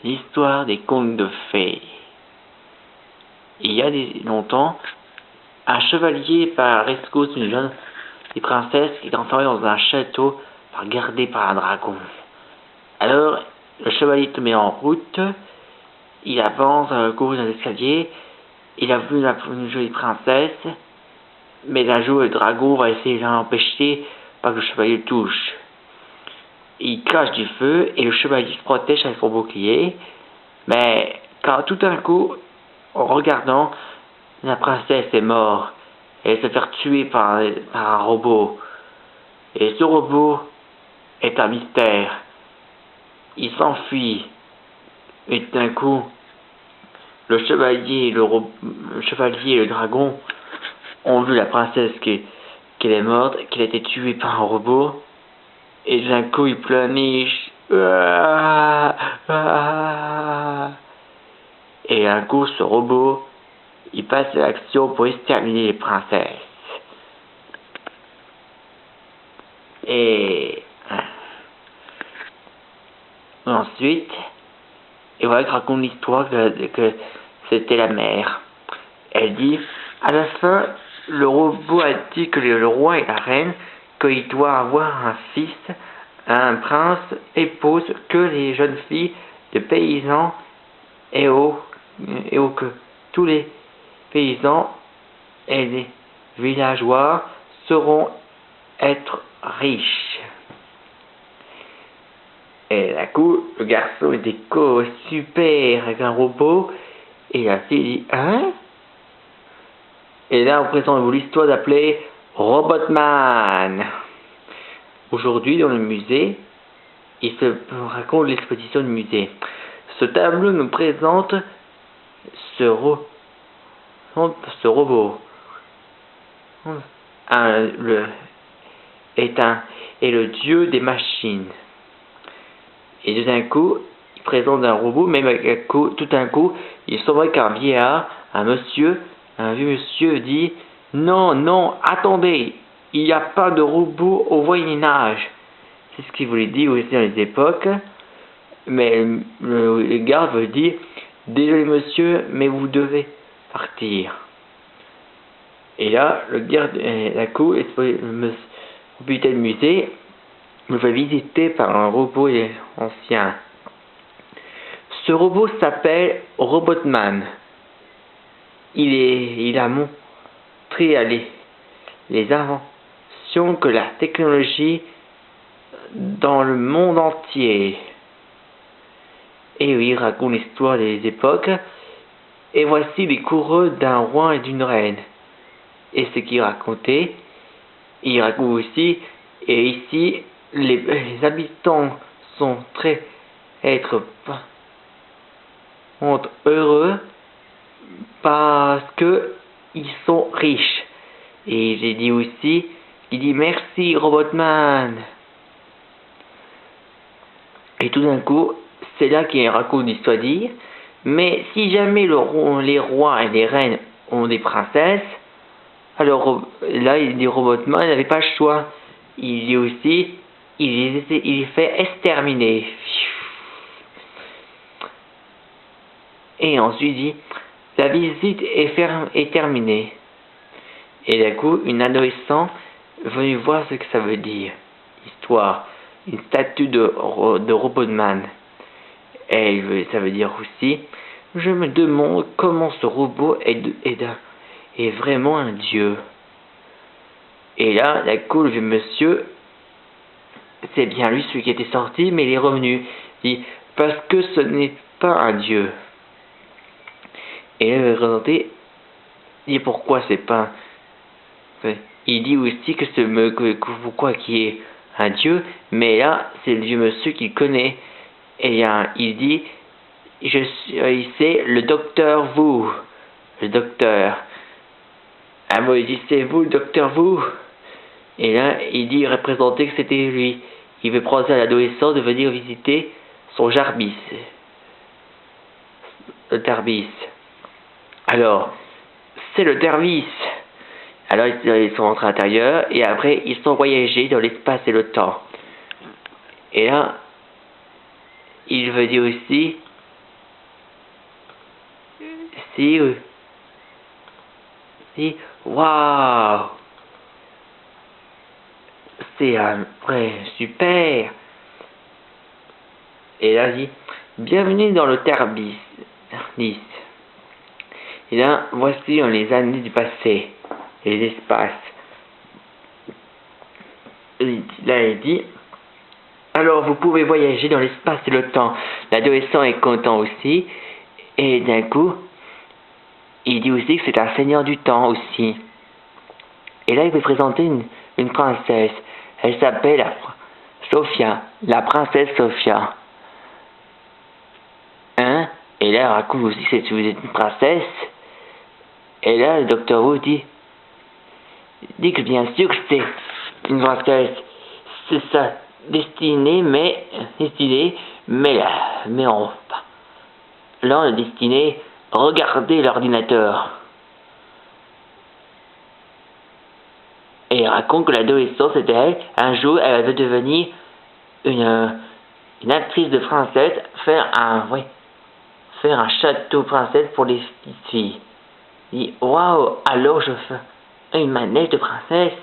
L'histoire des contes de fées. Il y a longtemps, un chevalier par la rescousse d'une jeune princesse qui est enfermée dans un château gardé par un dragon. Alors, le chevalier est tombé en route, il avance couru dans l'escalier, il a vu une jolie princesse, mais un jour le dragon va essayer de l'empêcher pas que le chevalier le touche. Il crache du feu et le chevalier se protège avec son bouclier, mais quand tout d'un coup, en regardant, la princesse est morte. Elle se fait tuer par un robot. Et ce robot est un mystère. Il s'enfuit. Et tout d'un coup, le chevalier et le dragon ont vu la princesse qu'elle est morte, qu'elle a été tuée par un robot. Et d'un coup, ils pleurnichent. Et d'un coup, ce robot, il passe à l'action pour exterminer les princesses. Et ensuite, et voilà que raconte l'histoire que c'était la mère. Elle dit, à la fin, le robot a dit que le roi et la reine, qu'il doit avoir un fils, un prince, épouse que les jeunes filles de paysans et que tous les paysans et les villageois sauront être riches. Et d'un coup, le garçon était super avec un robot, et la fille dit, hein? Et là, on présente l'histoire d'appeler Robotman. Aujourd'hui, dans le musée, il se raconte l'exposition du musée. Ce tableau nous présente ce robot. Est le dieu des machines. Et tout d'un coup, il présente un robot, même tout d'un coup, il semblerait qu'un vieillard, un vieux monsieur dit, non, attendez, il n'y a pas de robot au Moyen-Âge. C'est ce qu'il voulait dire aussi dans les époques. Mais le garde veut dire, désolé monsieur, mais vous devez partir. Et là, le garde, d'un coup, le propriétaire du musée me fait visiter par un robot ancien. Ce robot s'appelle Robotman. Il a montré à les inventions que la technologie dans le monde entier. Et oui, il raconte l'histoire des époques. Et voici les couronnes d'un roi et d'une reine. Et ce qu'il racontait, il raconte aussi, et ici, les habitants sont heureux parce que ils sont riches. Et j'ai dit aussi, il dit merci Robotman. Et tout d'un coup, c'est là qu'il raconte l'histoire dire, mais si jamais les rois et les reines ont des princesses, alors là il dit Robotman n'avait pas le choix. Il dit aussi, il les fait exterminer. Et ensuite il dit, la visite est terminée. Et d'un coup, une adolescente venue voir ce que ça veut dire. Histoire, une statue de Robotman. Et ça veut dire aussi, je me demande comment ce robot est vraiment un dieu. Et là, d'un coup, le vieux monsieur, c'est bien lui celui qui était sorti, mais il est revenu. Il dit, parce que ce n'est pas un dieu. Et là, il va présenter, il dit pourquoi c'est pas. Il dit aussi pourquoi qui est un dieu, mais là, c'est le vieux monsieur qui connaît. Et il dit, c'est le docteur Wu. Le docteur. Ah bon, il dit, c'est vous le docteur Wu. Et là, il représentait que c'était lui. Il veut prendre à l'adolescent de venir visiter son Jarbis. Le Tarbis. Alors, c'est le Tarbis. Alors, ils sont rentrés à l'intérieur, et après, ils sont voyagés dans l'espace et le temps. Et là, il veut dire aussi, Si, si, waouh, c'est un vrai super. Et là, dit, bienvenue dans le Tarbis. Et là, voici les années du passé, les espaces. Et là, il dit, alors vous pouvez voyager dans l'espace et le temps. L'adolescent est content aussi. Et d'un coup, il dit aussi que c'est un seigneur du temps aussi. Et là, il veut présenter une princesse. Elle s'appelle Sophia, la princesse Sophia. Hein? Et là, elle raconte aussi que vous êtes une princesse. Et là, le docteur Wu dit que bien sûr que c'est une princesse. C'est sa destinée, mais là, on est destiné, regardez l'ordinateur. Et il raconte que l'adolescence, c'était elle. Un jour, elle veut devenir une actrice de princesse, faire un château princesse pour les petites filles. Il dit, waouh, alors je fais une manège de princesse.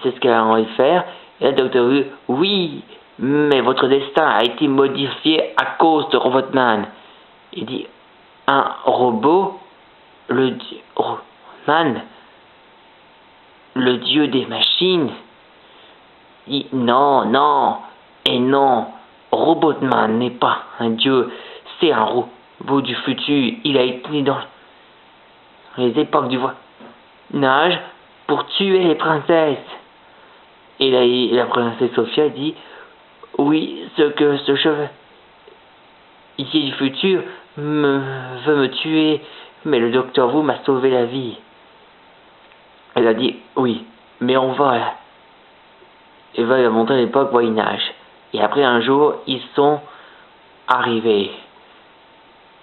C'est ce qu'elle a envie de faire. Et le docteur dit, oui, mais votre destin a été modifié à cause de Robotman. Il dit, un robot, le dieu des machines. Il dit, non, non, et non, Robotman n'est pas un dieu, c'est un robot du futur. Il a été dans les époques du voisinage pour tuer les princesses. Et la princesse Sophia dit, oui, ce cheveu ici du futur veut me tuer, mais le docteur Wu m'a sauvé la vie. Elle a dit, oui, mais on va. Elle va lui montrer l'époque voisinage. Et après un jour, ils sont arrivés.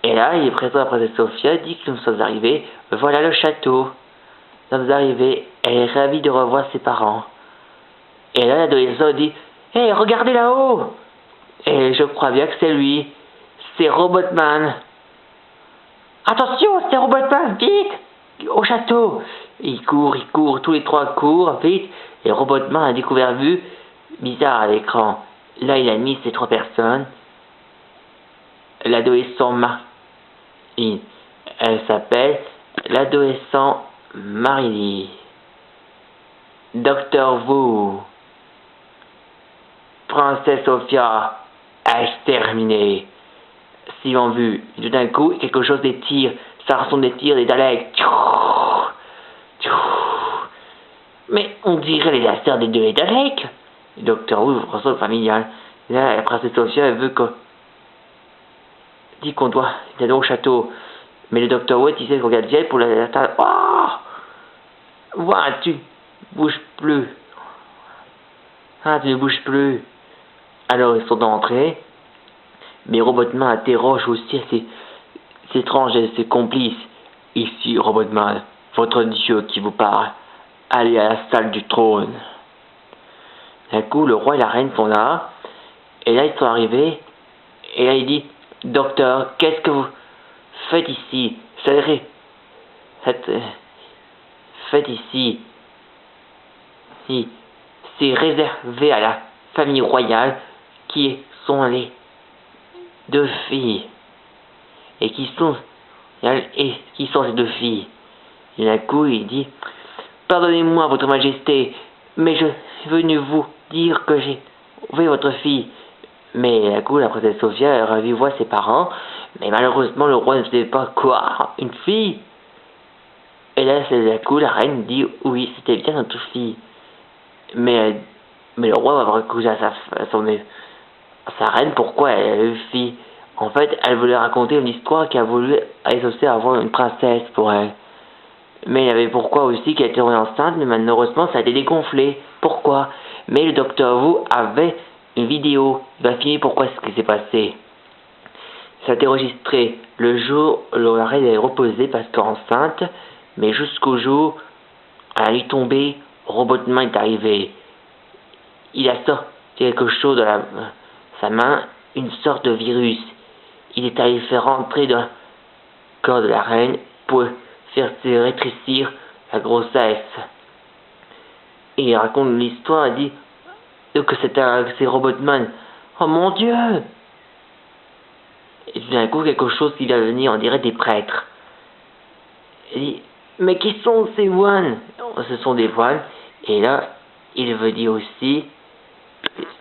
Et là, il présente la princesse Sophia, dit que nous sommes arrivés, voilà le château. Nous sommes arrivés, elle est ravie de revoir ses parents. Et là, l'adolescent dit, hé, regardez là-haut. Et je crois bien que c'est lui. C'est Robotman. Attention, c'est Robotman, vite, au château. Il court, tous les trois courent, vite. Et Robotman a découvert vue bizarre à l'écran. Là, il a mis ces trois personnes. L'adolescent elle s'appelle l'adolescent Marily. Docteur Wu. Princesse Sophia. Exterminée. S'ils ont vu, tout d'un coup, quelque chose des tirs. Ça ressemble des tirs des Daleks. Mais on dirait les lasers des deux Daleks. Docteur Wu ressemble familial. Là, la princesse Sophia, elle veut dit qu'on doit aller au château. Mais le docteur Wu, il sait qu'on regarde vieille pour la table. Oh! Voilà, tu bouges plus. Ah, tu ne bouges plus. Alors, ils sont entrés. Mais Robotman interroge aussi ses étranges et ses complices. Ici, Robotman, votre dieu qui vous parle. Allez à la salle du trône. D'un coup, le roi et la reine sont là. Et là, ils sont arrivés. Et là, il dit, docteur, qu'est-ce que vous faites ici? Faites ici. Si, c'est réservé à la famille royale qui sont les deux filles. Et qui sont ces deux filles? Et d'un coup, il dit, pardonnez-moi, votre majesté, mais je suis venu vous dire que j'ai trouvé votre fille. Mais d'un coup, la princesse Sophia a revu voir ses parents, mais malheureusement, le roi ne savait pas quoi, une fille. Et là, d'un coup, la reine dit, oui, c'était bien notre fille. Mais le roi va recoucher à sa reine, pourquoi elle a eu une fille? En fait, elle voulait raconter une histoire qui a voulu associer à avoir une princesse pour elle. Mais il y avait pourquoi aussi qu'elle était enceinte, mais malheureusement ça a été dégonflé. Pourquoi? Mais le docteur Wu avait une vidéo. Il va filmer pourquoi ce qui s'est passé. Ça a été enregistré le jour où la reine est reposée parce qu'enceinte, mais jusqu'au jour où elle est tombée, Robotman est arrivé. Il a sorti quelque chose de sa main, une sorte de virus. Il est allé faire rentrer corps de la reine pour faire se rétrécir la grossesse. Et il raconte l'histoire et dit que c'est Robotman. Oh mon Dieu! Et tout d'un coup, quelque chose qui va venir, on dirait des prêtres. Il dit, mais qui sont ces moines? Ce sont des moines. Et là, il veut dire aussi,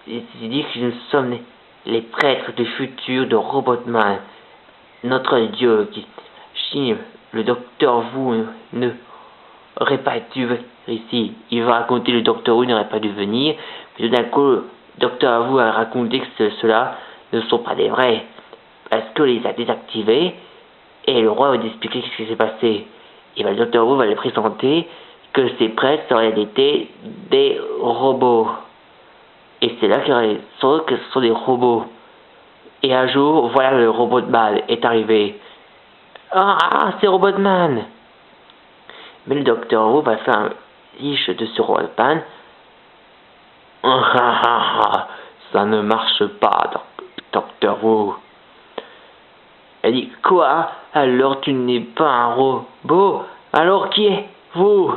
il dit que nous sommes les prêtres du futur de Robotman. Notre Dieu, si le docteur Wu n'aurait pas dû venir ici, il va raconter le docteur Wu n'aurait pas dû venir. Mais tout d'un coup, le docteur Wu a raconté que ceux-là ne sont pas des vrais. Parce qu'il les a désactivés. Et le roi va expliquer ce qui s'est passé. Et ben, le docteur Wu va lui présenter que ces prêtres auraient été des robots. Et c'est là qu'il saura que ce sont des robots. Et un jour, voilà, le Robotman est arrivé. Ah, c'est Robotman! Mais le docteur Wu va faire un liche de ce Robotman. Ça ne marche pas, docteur Wu. Elle dit, quoi? Alors tu n'es pas un robot? Alors qui êtes-vous?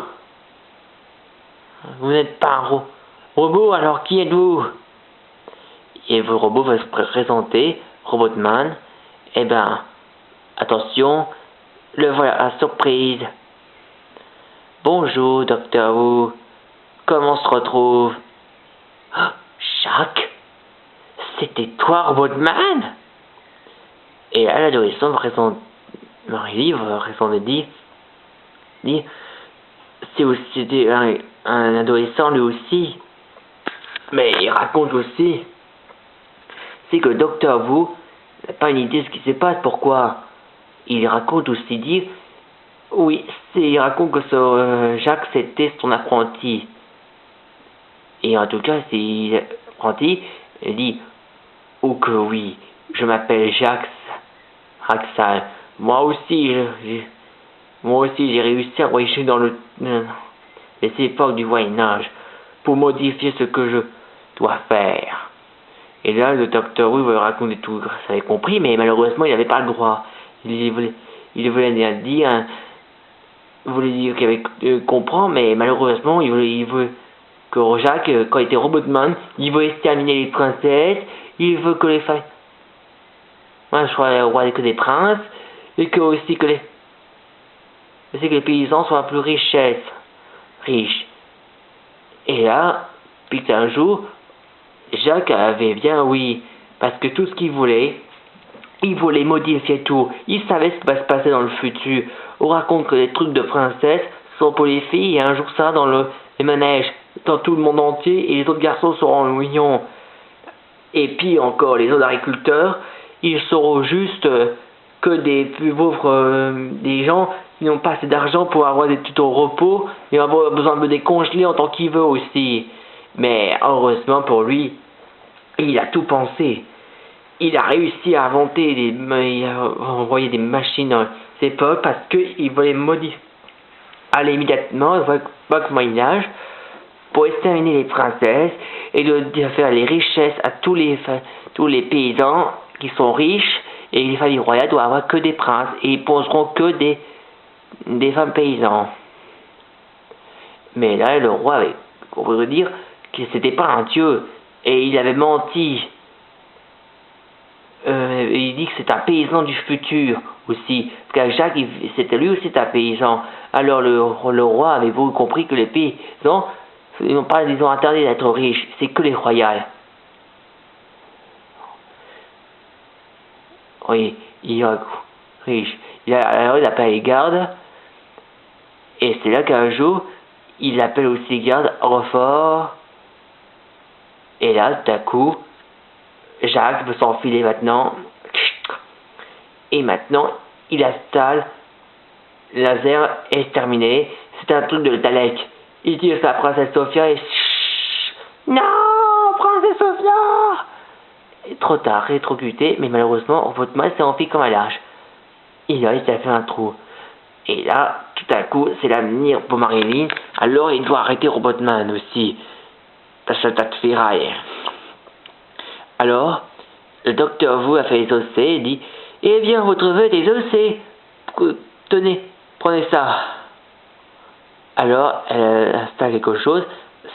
Vous n'êtes pas un robot, alors qui êtes-vous? Et le robot va se présenter, Robotman. Eh ben, attention, le voilà, la surprise. Bonjour, docteur Wu. Comment on se retrouve? Oh, Jacques, c'était toi, Robotman? Et là, l'adolescent va présenter, Marie va présenter, dit, c'est aussi un adolescent lui aussi. Mais il raconte aussi, c'est que le docteur Wu n'a pas une idée de ce qui se passe, pourquoi. Il raconte aussi, dit, oui, il raconte que Jacques c'était son apprenti. Et en tout cas, c'est apprenti, il dit, oh que oui, je m'appelle Jacques Raxal. Moi aussi, j'ai réussi à voyager dans les époques du Moyen-Âge pour modifier ce que je dois faire. Et là, le docteur Wu va raconter tout, ça avait compris, mais malheureusement, il n'avait pas le droit. Il voulait dire, qu'il avait comprendre, mais malheureusement, il veut que Jacques, quand il était Robotman, il veut exterminer les princesses, il veut que les femmes, moi je crois roi que des princes, et que aussi que les paysans soient plus riches. Et là, puis un jour, Jacques avait bien oui, parce que tout ce qu'il voulait, il voulait modifier tout. Il savait ce qui va se passer dans le futur. On raconte que les trucs de princesse sont pour les filles, et un jour ça dans les manèges, dans tout le monde entier, et les autres garçons seront mignons. Et puis encore, les autres agriculteurs, ils seront juste que des plus pauvres, des gens qui n'ont pas assez d'argent pour avoir des tutos au repos, et avoir besoin de décongeler en tant qu'il veut aussi. Mais heureusement pour lui, il a tout pensé. Il a réussi à inventer il a envoyé des machines dans ses époques parce qu'il voulait aller immédiatement au Moyen-Âge pour exterminer les princesses et de faire les richesses à tous les paysans qui sont riches, et les familles royales doivent avoir que des princes et ils poseront que des femmes paysans. Mais là, le roi avait, on pourrait dire que c'était pas un dieu et il avait menti. Il dit que c'est un paysan du futur aussi, parce que Jacques, c'était lui aussi un paysan. Alors le roi avait compris que les paysans, ils ont interdit d'être riches, c'est que les royales. Oui, il est riche. Alors il appelle les gardes, et c'est là qu'un jour, il appelle aussi les gardes renfort, et là, tout à coup, Jacques veut s'enfiler maintenant, et maintenant, il installe le laser est terminé, c'est un truc de Dalek. Il tire sa princesse Sophia et non, princesse Sophia! Et trop tard, rétrocuté, mais malheureusement, Robotman s'est enfui comme un lâche. Il a fait un trou. Et là, tout à coup, c'est l'avenir pour Marilyn, alors il doit arrêter Robotman aussi. Dans ce tas de ferraille. Alors, le docteur Wu a fait les OC et dit, eh bien, vous trouvez des OC? tenez, prenez ça. Alors, elle installe quelque chose,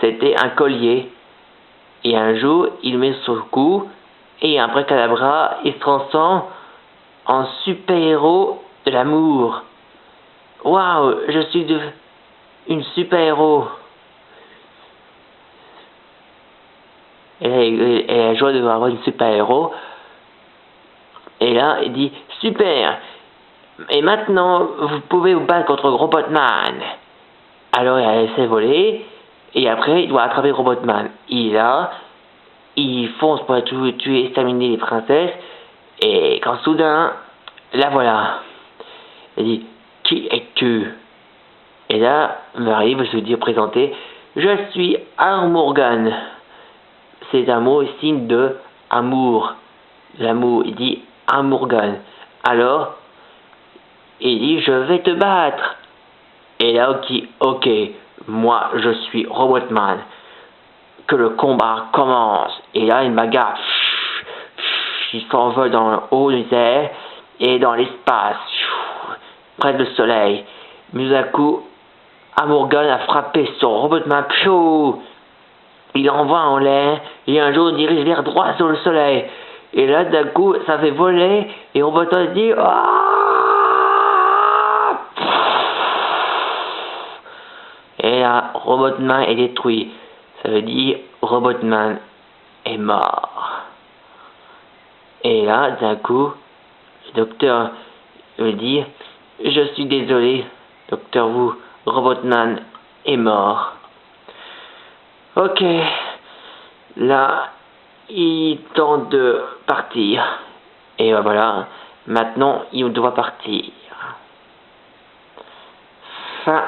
c'était un collier. Et un jour, il le met sur le cou, et après Cadabra, il se transforme en super-héros de l'amour. Waouh, je suis une super-héros. Elle a joie de avoir une super-héros. Et là, il dit, super, et maintenant, vous pouvez vous battre contre Robotman. Alors, elle essaie de voler, et après, il doit attraper Robotman. Il est là, il fonce pour tuer et exterminer les princesses, et quand soudain, la voilà. Elle dit, qui es-tu? Et là, Marie veut se dire présenter, je suis Armorgan. C'est un mot signe de amour. L'amour, il dit Armorgan. Alors, il dit, je vais te battre. Et là, ok, moi, je suis Robotman. Que le combat commence. Et là, une bagarre. Il s'envole dans le haut du ciel et dans l'espace, près du soleil. Mais d'un coup, Armorgan a frappé sur Robotman. Il envoie en l'air et un jour dirige vers droit sur le soleil. Et là, d'un coup, ça fait voler et Robotman dit ah! Et là, Robotman est détruit. Ça veut dire Robotman est mort. Et là, d'un coup, le docteur me dit, je suis désolé, docteur Wu, Robotman est mort. Ok, là, il tente de partir. Et voilà, maintenant, il doit partir. Fin.